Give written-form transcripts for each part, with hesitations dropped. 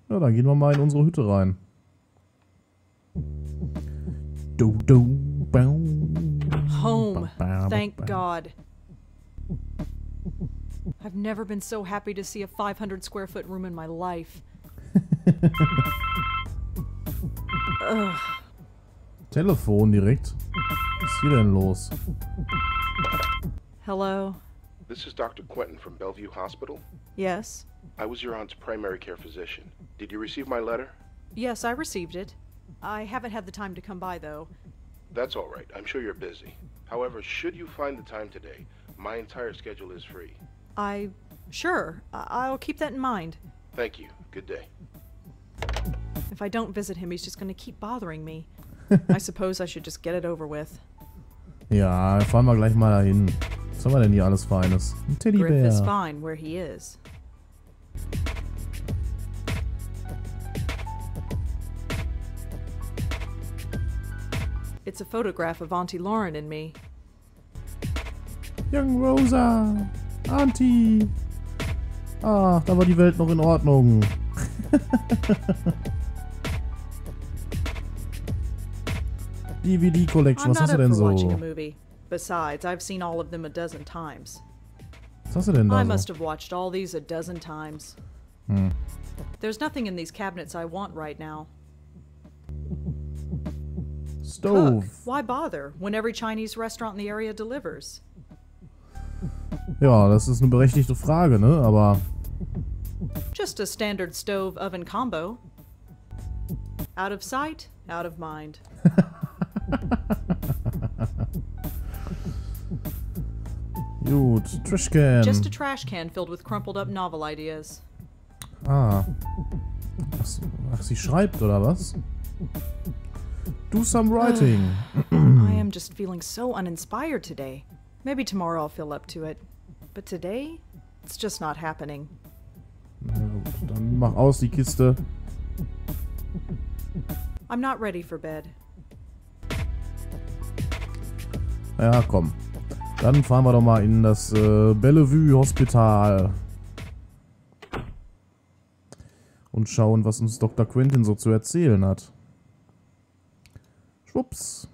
Ja, dann gehen wir mal in unsere Hütte rein. Du, du, bau. Home. Thank God. I've never been so happy to see a 500 square foot room in my life. Ugh. Telefon direkt. Was ist hier denn los? Hello? This is Dr. Quentin from Bellevue Hospital. Yes? I was your aunt's primary care physician. Did you receive my letter? Yes, I received it. I haven't had the time to come by, though. That's all right. I'm sure you're busy. However, should you find the time today, my entire schedule is free. Sure. I'll keep that in mind. Thank you. Good day. If I don't visit him, he's just gonna keep bothering me. I suppose I should just get it over with. Ja, fahren wir gleich mal dahin. Was haben wir denn hier alles Feines? Ein Griff is Teddybär. fine where he is. It's a photograph of Auntie Lauren and me. Young Rosa. Auntie. Ach, da war die Welt noch in Ordnung. DVD Collection, I'm was hast not du up denn for watching a so? movie. Besides, I've seen all of them a dozen times. Was hast du denn da I so? must have watched all these a dozen times. Hm. There's nothing in these cabinets I want right now. Stove. Cook. Why bother when every Chinese restaurant in the area delivers? Ja, das ist eine berechtigte Frage, ne? Aber Just a standard stove oven combo. Out of sight, out of mind. gut, Trashcan. Just a trash can filled with crumpled up novel ideas. Ah. Ach, sie schreibt, oder was? Do some writing. I am just feeling so uninspired today. Maybe tomorrow I'll feel up to it. But today, it's just not happening. Na gut, dann mach aus die Kiste. I'm not ready for bed. Ja, komm. Dann fahren wir doch mal in das Bellevue Hospital. Und schauen, was uns Dr. Quentin so zu erzählen hat. Schwupps.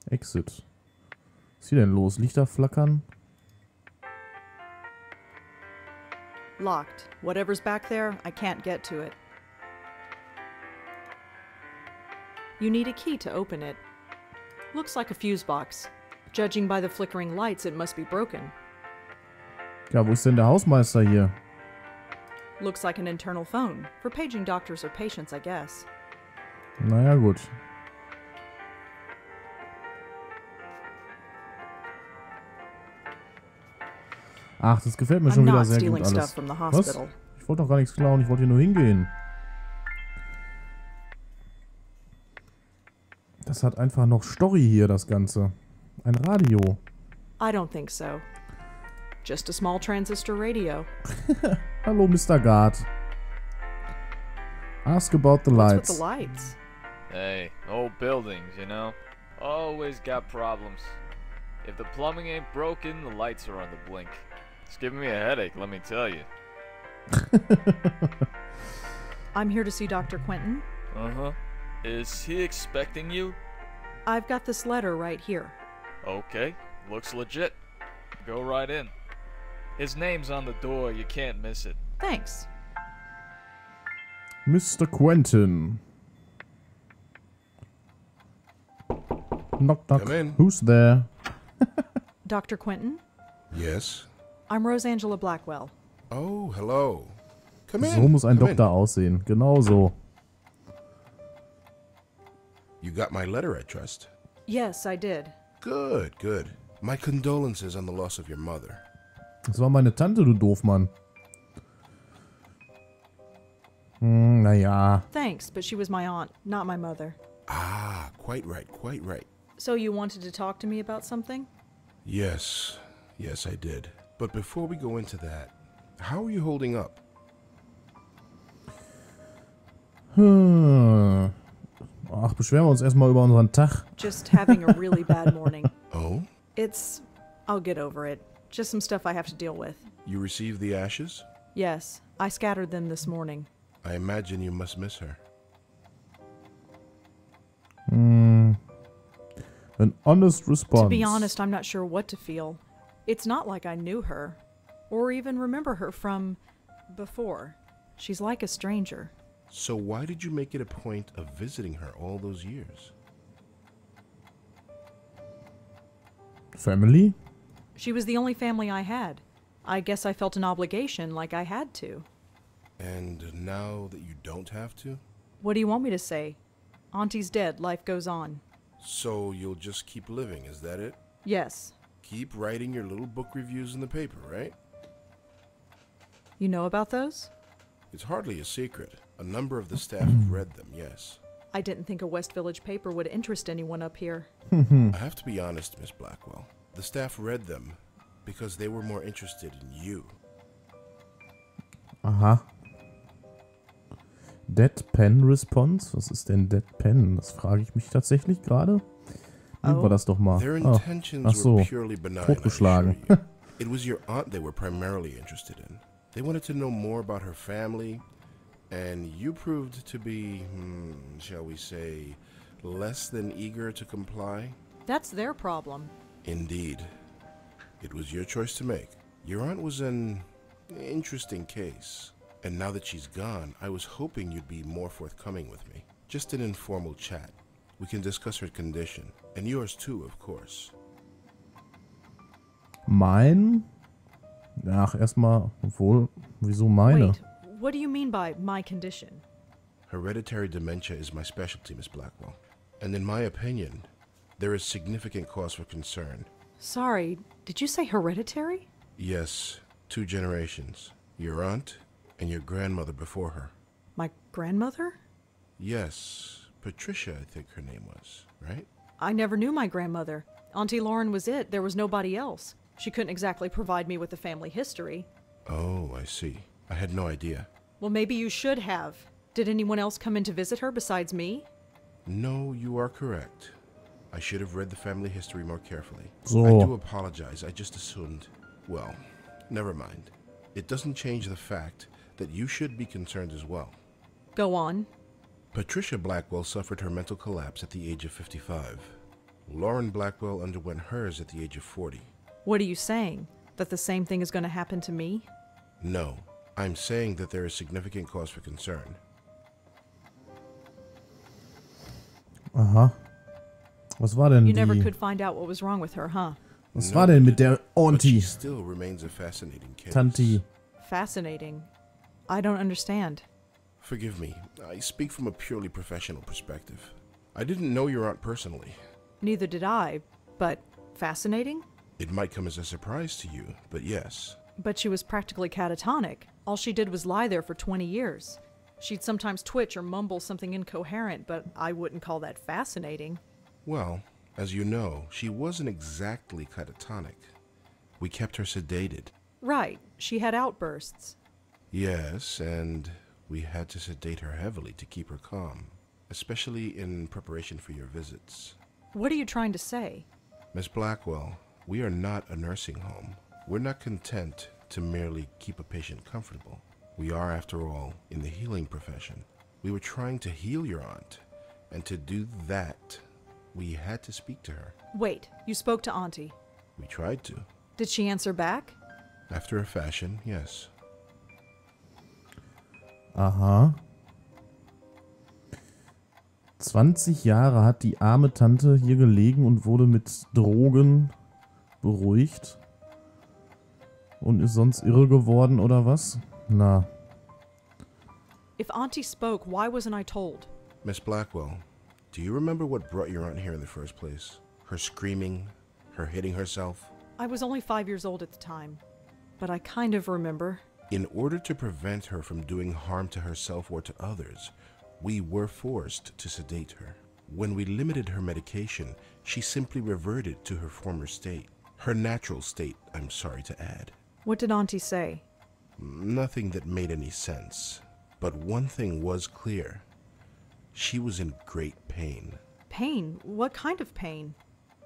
Exit. Was ist hier denn los? Lichter flackern? Locked. Whatever's back there, I can't get to it. You need a key to open it. Looks like a fuse box. Judging by the flickering lights, it must be broken. Ja, wo ist denn der Hausmeister hier? Looks like an internal phone. For paging doctors or patients, I guess. Naja, gut. Ach, das gefällt mir I'm schon wieder not sehr gut stealing stuff alles. from the Was? hospital. Ich wollte doch gar nichts klauen, ich wollte hier nur hingehen. Das hat einfach noch Story hier, das Ganze. Ein Radio. I don't think so. Just a small transistor radio. Hallo, Mr. Guard. Ask about the What's lights. with the lights? Hey, old buildings, you know? Always got problems. If the plumbing ain't broken, the lights are on the blink. It's giving me a headache, let me tell you. I'm here to see Dr. Quentin. Uh-huh. Is he expecting you? I've got this letter right here. Okay, looks legit. Go right in. His name's on the door, you can't miss it. Thanks. Mr. Quentin. Knock, knock. Come in. Who's there? Dr. Quentin? Yes. I'm Rosangela Blackwell. Oh, hello. Come in. So muss ein Come in. Doktor aussehen. Genau so. You got my letter, I trust. Yes, I did. Good, good. My condolences on the loss of your mother. Das war meine Tante, du Doofmann. Naja. Thanks, but she was my aunt, not my mother. Ah, quite right, quite right. So you wanted to talk to me about something? Yes, yes, I did. But before we go into that, how are you holding up? Ach, beschweren wir uns erstmal über unseren Tag. Just having a really bad morning. Oh? I'll get over it. Just some stuff I have to deal with. You received the ashes? Yes. I scattered them this morning. I imagine you must miss her. An honest response. To be honest, I'm not sure what to feel. It's not like I knew her, or even remember her from before. She's like a stranger. So why did you make it a point of visiting her all those years? Family? She was the only family I had. I guess I felt an obligation, like I had to. And now that you don't have to? What do you want me to say? Auntie's dead, life goes on. So you'll just keep living, is that it? Yes. Keep writing your little book reviews in the paper, right? You know about those? It's hardly a secret. A number of the staff have read them, yes. I didn't think a West Village paper would interest anyone up here. I have to be honest, Miss Blackwell. The staff read them because they were more interested in you. Aha. Deadpan Response? Was ist denn Deadpan? Das frage ich mich tatsächlich gerade. Nehmen wir das doch mal. Their intentions ach so. were purely benign, I Totgeschlagen. assure you. It was your aunt they were primarily interested in. They wanted to know more about her family, and you proved to be, shall we say, less than eager to comply? That's their problem. Indeed. It was your choice to make. Your aunt was an interesting case. And now that she's gone, I was hoping you'd be more forthcoming with me. Just an informal chat. We can discuss her condition. And yours too, of course. Mein? Ach, erstmal, obwohl, wieso meine? Wait, what do you mean by my condition? Hereditary dementia is my specialty, Miss Blackwell. And in my opinion, there is significant cause for concern. Sorry, did you say hereditary? Yes, 2 generations. Your aunt and your grandmother before her. My grandmother? Yes, Patricia, I think her name was, right? I never knew my grandmother. Auntie Lauren was it. There was nobody else. She couldn't exactly provide me with a family history. Oh, I see. I had no idea. Well, maybe you should have. Did anyone else come in to visit her besides me? No, you are correct. I should have read the family history more carefully. So. I do apologize. I just assumed. Well, never mind. It doesn't change the fact that you should be concerned as well. Go on. Patricia Blackwell suffered her mental collapse at the age of 55. Lauren Blackwell underwent hers at the age of 40. What are you saying? That the same thing is going to happen to me? No, I'm saying that there is significant cause for concern. Aha. Was war denn You never die... could find out what was wrong with her, huh? Was No, war denn mit der But she Auntie? still remains a fascinating case. Tante. Fascinating. I don't understand. Forgive me, I speak from a purely professional perspective. I didn't know your aunt personally. Neither did I, but fascinating? It might come as a surprise to you, but yes. But she was practically catatonic. All she did was lie there for 20 years. She'd sometimes twitch or mumble something incoherent, but I wouldn't call that fascinating. Well, as you know, she wasn't exactly catatonic. We kept her sedated. Right, she had outbursts. Yes, and we had to sedate her heavily to keep her calm, especially in preparation for your visits. What are you trying to say? Miss Blackwell, we are not a nursing home. We're not content to merely keep a patient comfortable. We are, after all, in the healing profession. We were trying to heal your aunt, and to do that, we had to speak to her. Wait, you spoke to Auntie. We tried to. Did she answer back? After a fashion, yes. Aha. 20 Jahre hat die arme Tante hier gelegen und wurde mit Drogen beruhigt. Und ist sonst irre geworden, oder was? Na. If Auntie spoke, why wasn't I told? Miss Blackwell, do you remember what brought your aunt here in the first place? Her screaming, her hitting herself? I was only 5 years old at the time, but I kind of remember. In order to prevent her from doing harm to herself or to others, we were forced to sedate her. When we limited her medication, she simply reverted to her former state. Her natural state, I'm sorry to add. What did Auntie say? Nothing that made any sense. But one thing was clear. She was in great pain. Pain? What kind of pain?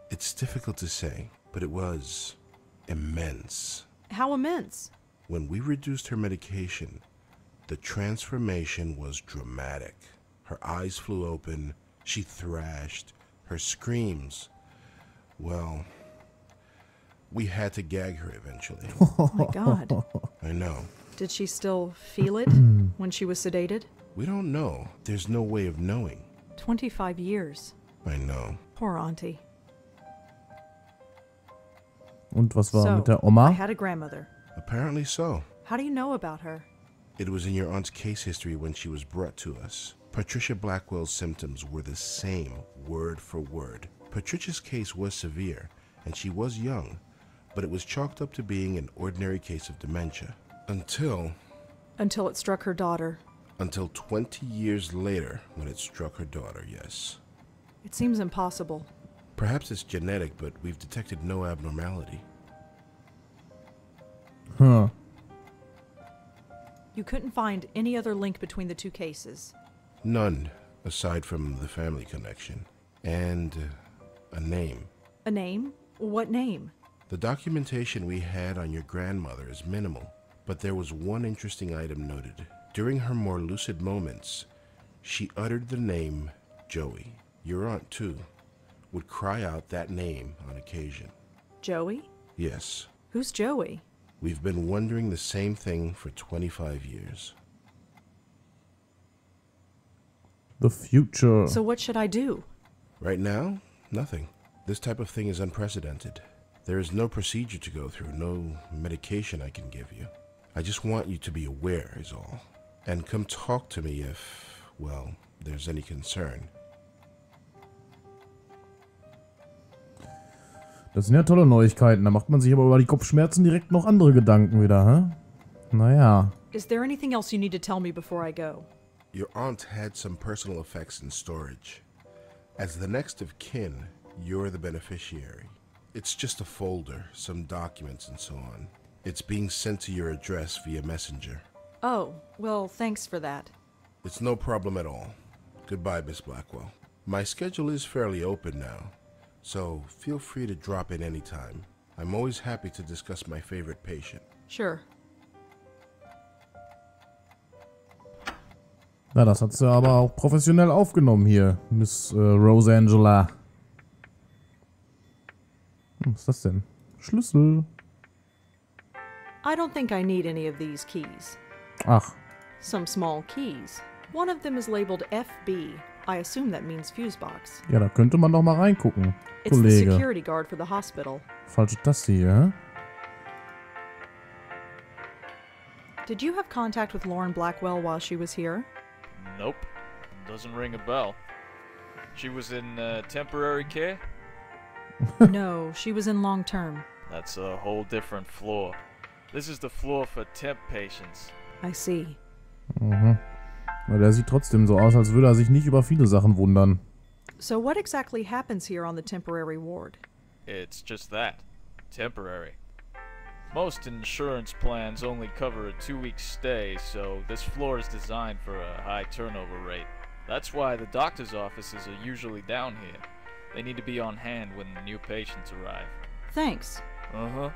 It's difficult to say, but it was immense. How immense? When we reduced her medication, The transformation was dramatic. Her eyes flew open, she thrashed, her screams. Well, we had to gag her eventually. Oh my God. I know. Did she still feel it when she was sedated? We don't know. There's no way of knowing. 25 years. I know. Poor auntie. Und was war So, mit der I Oma? had a grandmother. Apparently so. How do you know about her? It was in your aunt's case history when she was brought to us. Patricia Blackwell's symptoms were the same, word for word. Patricia's case was severe, and she was young, but it was chalked up to being an ordinary case of dementia. Until Until it struck her daughter. 20 years later, when it struck her daughter, yes. It seems impossible. Perhaps it's genetic, but we've detected no abnormality. Huh. You couldn't find any other link between the two cases. None, aside from the family connection. And a name. A name? What name? The documentation we had on your grandmother is minimal, but there was one interesting item noted. During her more lucid moments, she uttered the name Joey. Your aunt, too, would cry out that name on occasion. Joey? Yes. Who's Joey? We've been wondering the same thing for 25 years. The future. So what should I do? Right now, nothing. This type of thing is unprecedented. There is no procedure to go through, no medication I can give you. I just want you to be aware, is all. And come talk to me if, well, there's any concern. Das sind ja tolle Neuigkeiten. Da macht man sich aber über die Kopfschmerzen direkt noch andere Gedanken wieder, hä? Naja. Is there anything else you need to tell me before I go? Your aunt had some personal effects in storage. As the next of kin, you're the beneficiary. It's just a folder, some documents and so on. It's being sent to your address via messenger. Oh, well, thanks for that. It's no problem at all. Goodbye, Miss Blackwell. My schedule is fairly open now, so feel free to drop in anytime. I'm always happy to discuss my favorite patient. Sure. Na, das hat sie aber auch professionell aufgenommen hier, Miss Rosangela. Was ist das denn? Schlüssel. I don't think I need any of these keys. Ach. Some small keys. One of them is labeled FB. I assume that means fuse box. Ja, da könnte man doch mal reingucken, It's the Kollege. security guard for the hospital. Falsche Taste hier, hä? Did you have contact with Lauren Blackwell while she was here? Nope. Doesn't ring a bell. She was in temporary care? No, she was in long term. That's a whole different floor. This is the floor for temp patients. I see. Mhm. Aber der sieht trotzdem so aus, als würde er sich nicht über viele Sachen wundern. So what exactly happens here on the temporary ward? It's just that. Temporary. Most insurance plans only cover a 2-week stay, so this floor is designed for a high turnover rate. That's why the doctor's offices are usually down here. They need to be on hand when the new patients arrive. Thanks. Uh-huh.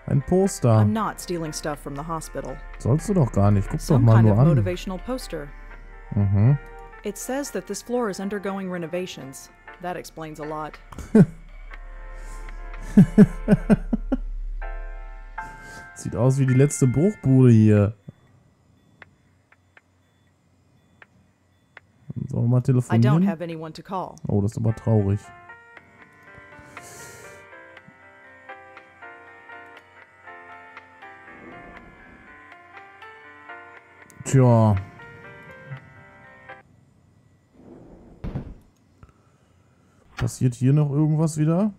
Ein Poster. I'm not stealing stuff from the hospital. Sollst du doch gar nicht. Guck doch Some mal kind nur of an. motivational poster. Mhm. It says that this floor is undergoing renovations. That explains a lot. Sieht aus wie die letzte Bruchbude hier. Sollen wir mal I don't telefonieren? have anyone to call. Oh, das ist aber traurig. Tja. Passiert hier noch irgendwas wieder?